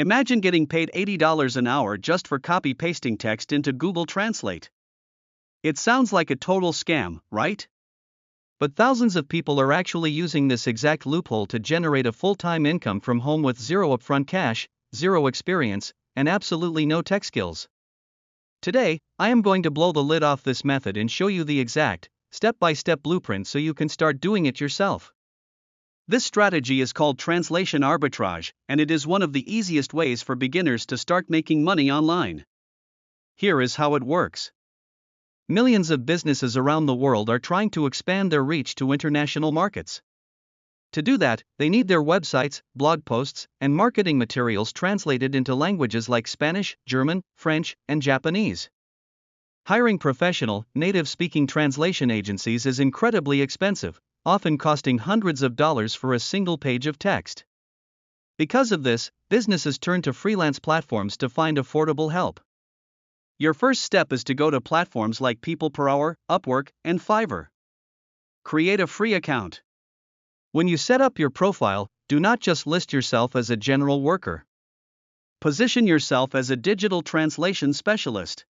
Imagine getting paid $80 an hour just for copy-pasting text into Google Translate. It sounds like a total scam, right? But thousands of people are actually using this exact loophole to generate a full-time income from home with zero upfront cash, zero experience, and absolutely no tech skills. Today, I am going to blow the lid off this method and show you the exact, step-by-step blueprint so you can start doing it yourself. This strategy is called translation arbitrage, and it is one of the easiest ways for beginners to start making money online. Here is how it works. Millions of businesses around the world are trying to expand their reach to international markets. To do that, they need their websites, blog posts, and marketing materials translated into languages like Spanish, German, French, and Japanese. Hiring professional, native-speaking translation agencies is incredibly expensive, often costing hundreds of dollars for a single page of text. Because of this, businesses turn to freelance platforms to find affordable help. Your first step is to go to platforms like People Per Hour, Upwork, and Fiverr. Create a free account. When you set up your profile, do not just list yourself as a general worker. Position yourself as a digital translation specialist.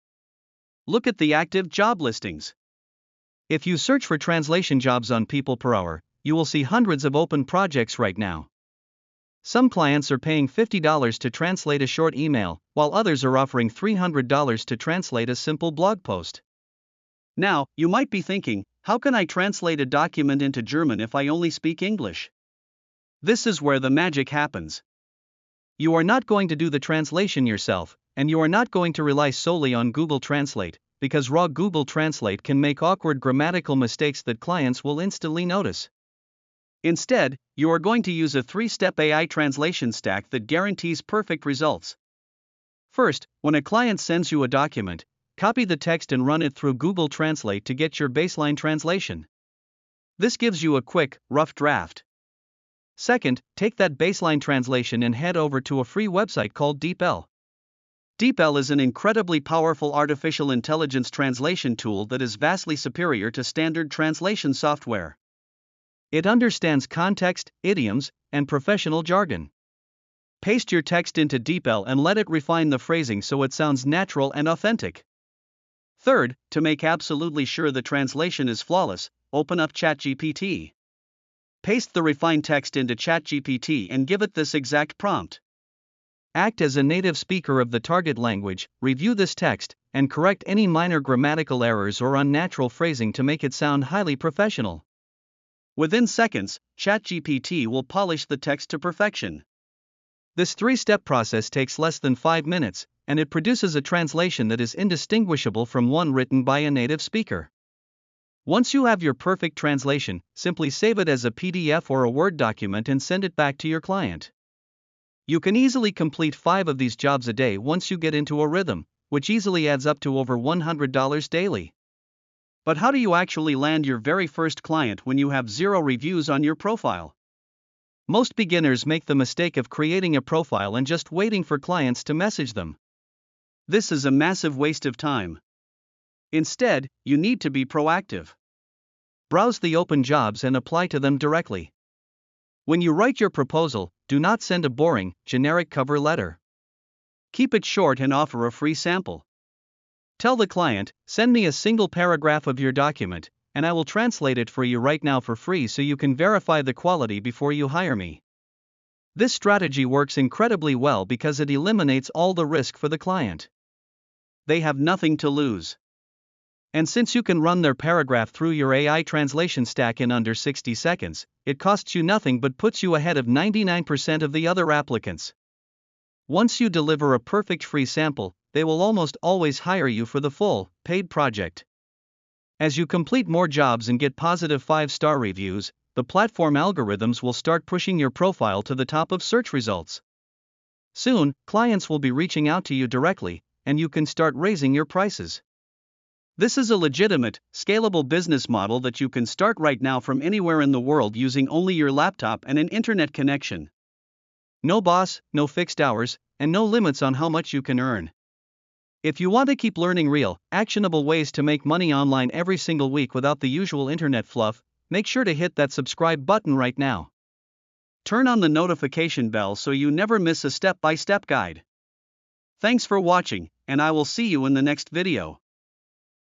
Look at the active job listings. If you search for translation jobs on People Per Hour, you will see hundreds of open projects right now. Some clients are paying $50 to translate a short email, while others are offering $300 to translate a simple blog post. Now, you might be thinking, how can I translate a document into German if I only speak English? This is where the magic happens. You are not going to do the translation yourself, and you are not going to rely solely on Google Translate, because raw Google Translate can make awkward grammatical mistakes that clients will instantly notice. Instead, you are going to use a 3-step AI translation stack that guarantees perfect results. First, when a client sends you a document, copy the text and run it through Google Translate to get your baseline translation. This gives you a quick, rough draft. Second, take that baseline translation and head over to a free website called DeepL. DeepL is an incredibly powerful artificial intelligence translation tool that is vastly superior to standard translation software. It understands context, idioms, and professional jargon. Paste your text into DeepL and let it refine the phrasing so it sounds natural and authentic. Third, to make absolutely sure the translation is flawless, open up ChatGPT. Paste the refined text into ChatGPT and give it this exact prompt. Act as a native speaker of the target language, review this text, and correct any minor grammatical errors or unnatural phrasing to make it sound highly professional. Within seconds, ChatGPT will polish the text to perfection. This 3-step process takes less than 5 minutes, and it produces a translation that is indistinguishable from one written by a native speaker. Once you have your perfect translation, simply save it as a PDF or a Word document and send it back to your client. You can easily complete 5 of these jobs a day once you get into a rhythm, which easily adds up to over $100 daily. But how do you actually land your very first client when you have 0 reviews on your profile? Most beginners make the mistake of creating a profile and just waiting for clients to message them. This is a massive waste of time. Instead, you need to be proactive. Browse the open jobs and apply to them directly. When you write your proposal, do not send a boring, generic cover letter. Keep it short and offer a free sample. Tell the client, send me a single paragraph of your document, and I will translate it for you right now for free so you can verify the quality before you hire me. This strategy works incredibly well because it eliminates all the risk for the client. They have nothing to lose. And since you can run their paragraph through your AI translation stack in under 60 seconds, it costs you nothing but puts you ahead of 99% of the other applicants. Once you deliver a perfect free sample, they will almost always hire you for the full, paid project. As you complete more jobs and get positive 5-star reviews, the platform algorithms will start pushing your profile to the top of search results. Soon, clients will be reaching out to you directly, and you can start raising your prices. This is a legitimate, scalable business model that you can start right now from anywhere in the world using only your laptop and an internet connection. No boss, no fixed hours, and no limits on how much you can earn. If you want to keep learning real, actionable ways to make money online every single week without the usual internet fluff, make sure to hit that subscribe button right now. Turn on the notification bell so you never miss a step-by-step guide. Thanks for watching, and I will see you in the next video.